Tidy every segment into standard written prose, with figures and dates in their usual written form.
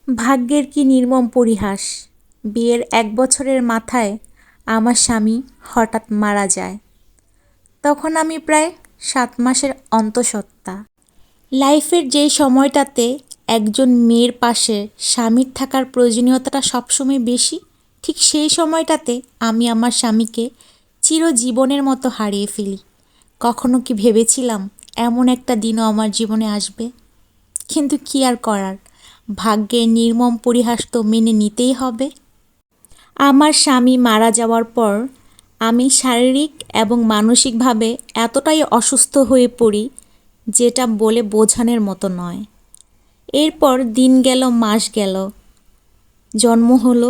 ভাগ্যের কি নির্মম পরিহাস! বিয়ের ১ বছরের মাথায় আমার স্বামী হঠাৎ মারা যায়। তখন আমি প্রায় ৭ মাসের অন্তঃসত্ত্বা। লাইফের যেই সময়টাতে একজন মেয়ের পাশে স্বামীর থাকার প্রয়োজনীয়তাটা সবসময় বেশি, ঠিক সেই সময়টাতে আমি আমার স্বামীকে চিরজীবনের মতো হারিয়ে ফেলি। কখনো কি ভেবেছিলাম এমন একটা দিনও আমার জীবনে আসবে? কিন্তু কি আর করার, ভাগ্যের নির্মম পরিহাস তো মেনে নিতেই হবে। আমার স্বামী মারা যাওয়ার পর আমি শারীরিক এবং মানসিকভাবে এতটাই অসুস্থ হয়ে পড়ি, যেটা বলে বোঝানোর মতো নয়। এরপর দিন গেল, মাস গেল, জন্ম হলো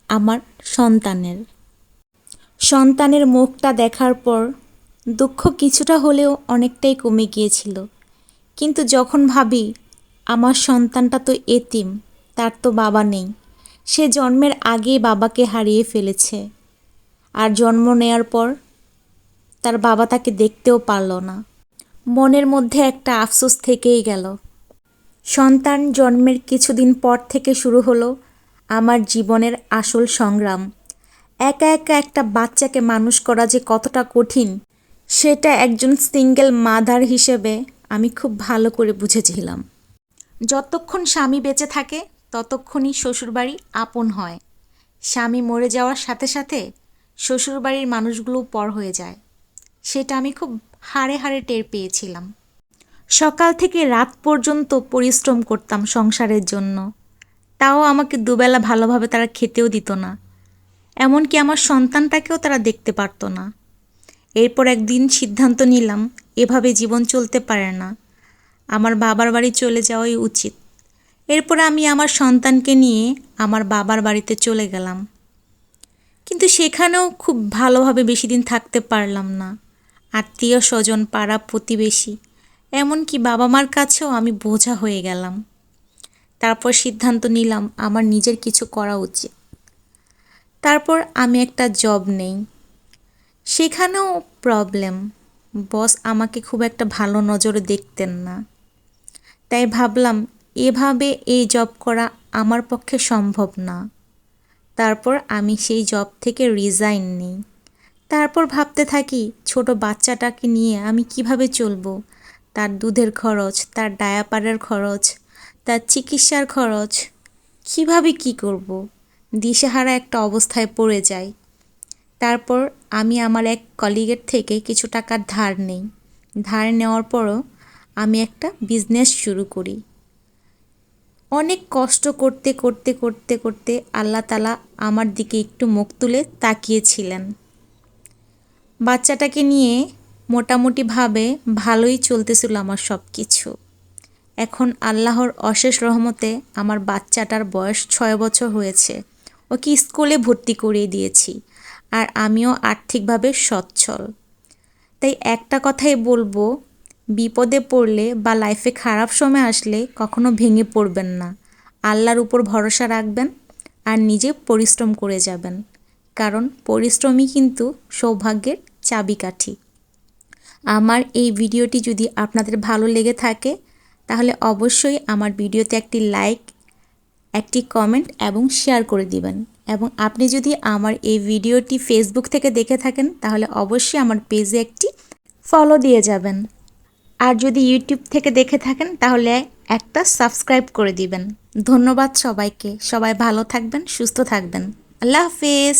আমার সন্তানের। সন্তানের মুখটা দেখার পর দুঃখ কিছুটা হলেও অনেকটাই কমে গিয়েছিল। কিন্তু যখন ভাবি আমার সন্তানটা তো এতিম, তার তো বাবা নেই, সে জন্মের আগেই বাবাকে হারিয়ে ফেলেছে, আর জন্ম নেয়ার পর তার বাবা তাকে দেখতেও পারল না। মনের মধ্যে একটা আফসোস থেকেই গেল। সন্তান জন্মের কিছুদিন পর থেকে শুরু হলো আমার জীবনের আসল সংগ্রাম। একা একা একটা বাচ্চাকে মানুষ করা যে কতটা কঠিন, সেটা একজন সিঙ্গেল মাদার হিসেবে আমি খুব ভালো করে বুঝেছিলাম। যতক্ষণ স্বামী বেঁচে থাকে ততক্ষণই শ্বশুরবাড়ি আপন হয়। স্বামী মরে যাওয়ার সাথে সাথে শ্বশুরবাড়ির মানুষগুলো পর হয়ে যায়, সেটা আমি খুব হাড়ে হাড়ে টের পেয়েছিলাম। সকাল থেকে রাত পর্যন্ত পরিশ্রম করতাম সংসারের জন্য, তাও আমাকে দুবেলা ভালোভাবে তারা খেতেও দিত না, এমনকি আমার সন্তানটাকেও তারা দেখতে পারত না। এরপর একদিন সিদ্ধান্ত নিলাম এভাবে জীবন চলতে পারে না, আমার বাবার বাড়ি চলে যাওয়াই উচিত। এরপর আমি আমার সন্তানকে নিয়ে আমার বাবার বাড়িতে চলে গেলাম। কিন্তু সেখানেও খুব ভালোভাবে বেশি দিন থাকতে পারলাম না। আত্মীয় স্বজন, পাড়া প্রতিবেশী, এমনকি বাবা মার কাছেও আমি বোঝা হয়ে গেলাম। তারপর সিদ্ধান্ত নিলাম আমার নিজের কিছু করা উচিত। তারপর আমি একটা জব নেই। সেখানেও প্রবলেম, বস আমাকে খুব একটা ভালো নজরে দেখতেন না। তাই ভাবলাম এভাবে এই জব করা আমার পক্ষে সম্ভব না। তারপর আমি সেই জব থেকে রিজাইন নিই। তারপর ভাবতে থাকি ছোট বাচ্চাটাকে নিয়ে আমি কিভাবে চলবো। তার দুধের খরচ, তার ডায়াপারের খরচ, তার চিকিৎসার খরচ, কিভাবে কি করব। দিশেহারা একটা অবস্থায় পড়ে যাই। তারপর আমি আমার এক কলিগের থেকে কিছু টাকা ধার নেই। ধার নেওয়ার পরও আমি একটা বিজনেস শুরু করি। অনেক কষ্ট করতে করতে করতে করতে আল্লাহ তাআলা আমার দিকে একটু মুখ তুলে তাকিয়েছিলেন। বাচ্চাটাকে নিয়ে মোটামুটিভাবে ভালোই চলতেছিল আমার সব কিছু। এখন আল্লাহর অশেষ রহমতে আমার বাচ্চাটার বয়স ৬ বছর হয়েছে। ওকে স্কুলে ভর্তি করিয়ে দিয়েছি, আর আমিও আর্থিকভাবে সচ্ছল। তাই একটা কথাই বলবো, বিপদে পড়লে বা লাইফে খারাপ সময় আসলে কখনো ভেঙে পড়বেন না। আল্লাহর উপর ভরসা রাখবেন আর নিজে পরিশ্রম করে যাবেন, কারণ পরিশ্রমই কিন্তু সৌভাগ্যের চাবিকাঠি। আমার এই ভিডিওটি যদি আপনাদের ভালো লেগে থাকে তাহলে অবশ্যই আমার ভিডিওতে একটি লাইক, একটি কমেন্ট এবং শেয়ার করে দিবেন। এবং আপনি যদি আমার এই ভিডিওটি ফেসবুক থেকে দেখে থাকেন তাহলে অবশ্যই আমার পেজে একটি ফলো দিয়ে যাবেন। আর যদি ইউটিউব থেকে দেখে থাকেন তাহলে একটা সাবস্ক্রাইব করে দিবেন। ধন্যবাদ সবাইকে। সবাই ভালো থাকবেন, সুস্থ থাকবেন। আল্লাহ হাফেজ।